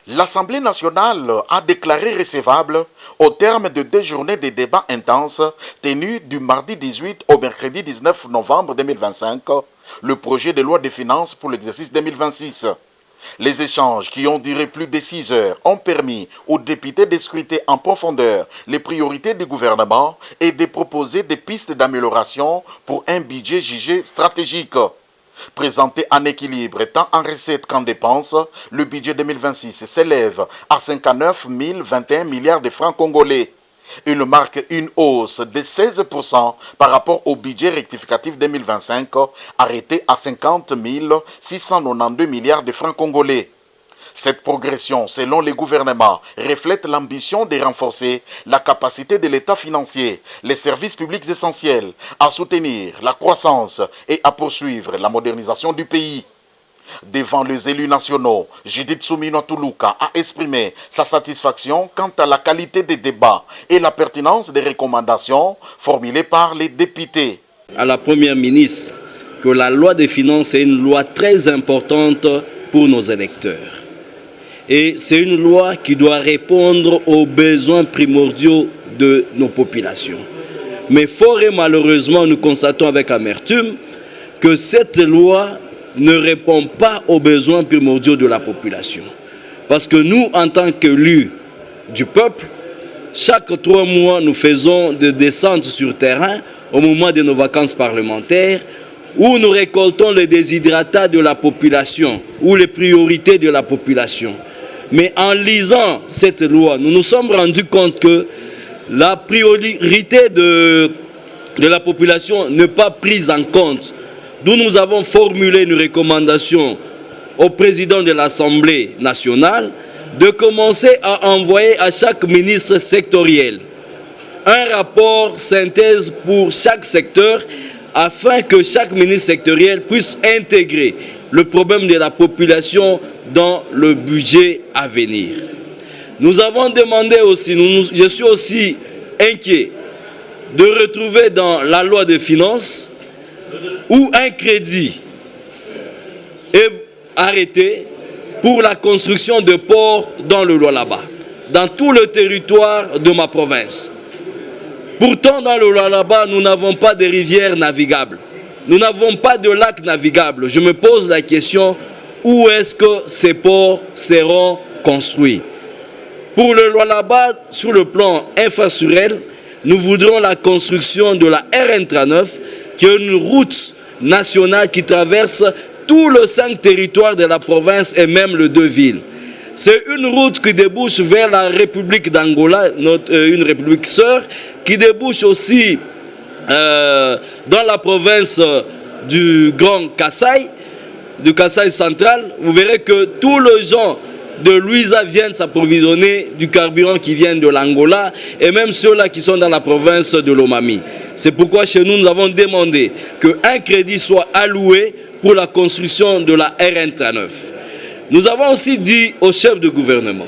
L'Assemblée nationale a déclaré recevable, au terme de 2 journées de débats intenses tenues du mardi 18 au mercredi 19 novembre 2025, le projet de loi de finances pour l'exercice 2026. Les échanges qui ont duré plus de 6 heures ont permis aux députés de scruter en profondeur les priorités du gouvernement et de proposer des pistes d'amélioration pour un budget jugé stratégique. Présenté en équilibre tant en recettes qu'en dépenses, le budget 2026 s'élève à 59 021 milliards de francs congolais. Il marque une hausse de 16% par rapport au budget rectificatif 2025 arrêté à 50 692 milliards de francs congolais. Cette progression, selon le gouvernement, reflète l'ambition de renforcer la capacité de l'État financier, les services publics essentiels, à soutenir la croissance et à poursuivre la modernisation du pays. Devant les élus nationaux, Judith Soumino Toulouka a exprimé sa satisfaction quant à la qualité des débats et la pertinence des recommandations formulées par les députés. À la Première ministre, que la loi des finances est une loi très importante pour nos électeurs. Et c'est une loi qui doit répondre aux besoins primordiaux de nos populations. Mais fort et malheureusement, nous constatons avec amertume que cette loi ne répond pas aux besoins primordiaux de la population. Parce que nous, en tant qu'élus du peuple, chaque 3 mois, nous faisons des descentes sur terrain au moment de nos vacances parlementaires où nous récoltons les déshydratats de la population ou les priorités de la population. Mais en lisant cette loi, nous nous sommes rendus compte que la priorité de la population n'est pas prise en compte. D'où nous avons formulé une recommandation au président de l'Assemblée nationale de commencer à envoyer à chaque ministre sectoriel un rapport synthèse pour chaque secteur afin que chaque ministre sectoriel puisse intégrer le problème de la population dans le budget à venir. Nous avons demandé aussi, je suis aussi inquiet de retrouver dans la loi de finances où un crédit est arrêté pour la construction de ports dans le Lualaba, dans tout le territoire de ma province. Pourtant, dans le Lualaba, nous n'avons pas de rivières navigables. Nous n'avons pas de lacs navigables. Je me pose la question, où est-ce que ces ports seront construits? Pour le Lualaba, sur le plan infrastructurel, nous voudrons la construction de la RN39, qui est une route nationale qui traverse tout le 5 territoires de la province et même les 2 villes. C'est une route qui débouche vers la République d'Angola, une république sœur, qui débouche aussi dans la province du Grand Kasaï, du Kasaï central. Vous verrez que tous les gens de Luiza viennent s'approvisionner du carburant qui vient de l'Angola et même ceux-là qui sont dans la province de l'Omami. C'est pourquoi chez nous, nous avons demandé qu'un crédit soit alloué pour la construction de la RN39. Nous avons aussi dit au chef de gouvernement,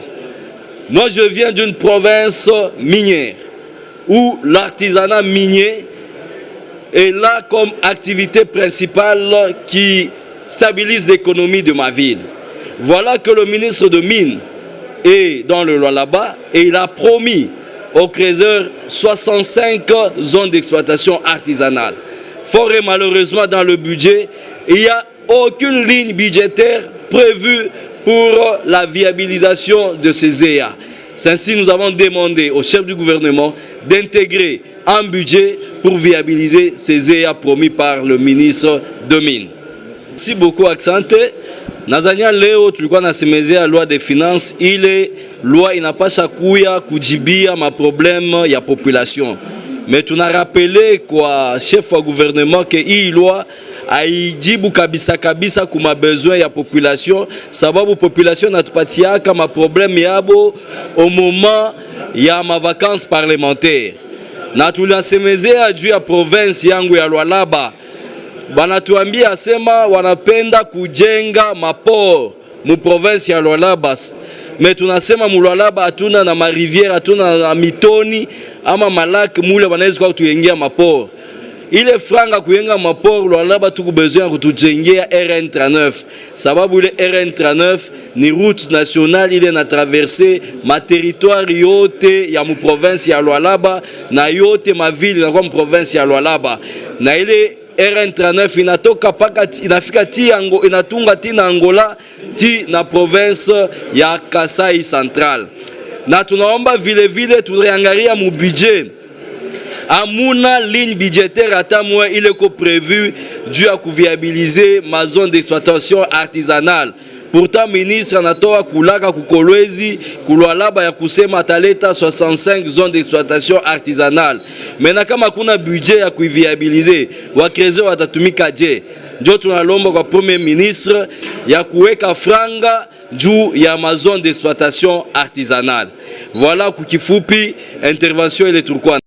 moi je viens d'une province minière où l'artisanat minier est là comme activité principale qui stabilise l'économie de ma ville. Voilà que le ministre de Mines est dans le Lualaba et il a promis aux creuseurs 65 zones d'exploitation artisanale. Fort et malheureusement dans le budget, il n'y a aucune ligne budgétaire prévue pour la viabilisation de ces EA. Ainsi, nous avons demandé au chef du gouvernement d'intégrer un budget pour viabiliser ces EA promis par le ministre de Mines. Merci beaucoup, Accente. Nazania leo tulikuwa nasemezea ya loi de finances, ile loi inapasha kuya kujibia maproblème ya population. Mais tunarapele kwa chef wa gouvernement que hii loi haijibu kabisa kabisa kuma besoin ya population, sababu population natupatiaka maproblème yabo au moment ya ma vacances parlementaires. Na tunasemezea juu ya province yangu ya Lualaba. Banatuambia asema wanapenda kujenga maport mu province ya Lualaba. Mais tunasema mu Lualaba hatuna na marivière, hatuna na mitoni ama malaki mule wanaweza kwa tuingia maport. ile franga kuyenga maport Lualaba tuku besoin kutujengea RN39 sababu ile RN39 ni route nationale ile na traverser ma territoire yote ya mu province ya Lualaba na yote ma ville na kwa mu province ya Lualaba na ile RN39 inatoka paka inafika ti inatunga ti na Angola ti na province ya Kasai Central na tunaomba vile vile tuliangalia mu budget amuna ligne budgétaire ata moya il est prévu dû à viabiliser ma zone d'exploitation artisanale. Pourtant ministre anatoa kulaka kukolwezi Lualaba ya kusema ataleta 65 zones d'exploitation artisanale. Mena kama kuna budget ya kuviabiliser wakreze watatumika je? Ndio tunalomba kwa premier ministre ya kuweka franga juu ya ma zone d'exploitation artisanale. Voilà kukifupi intervention ile tulikuwa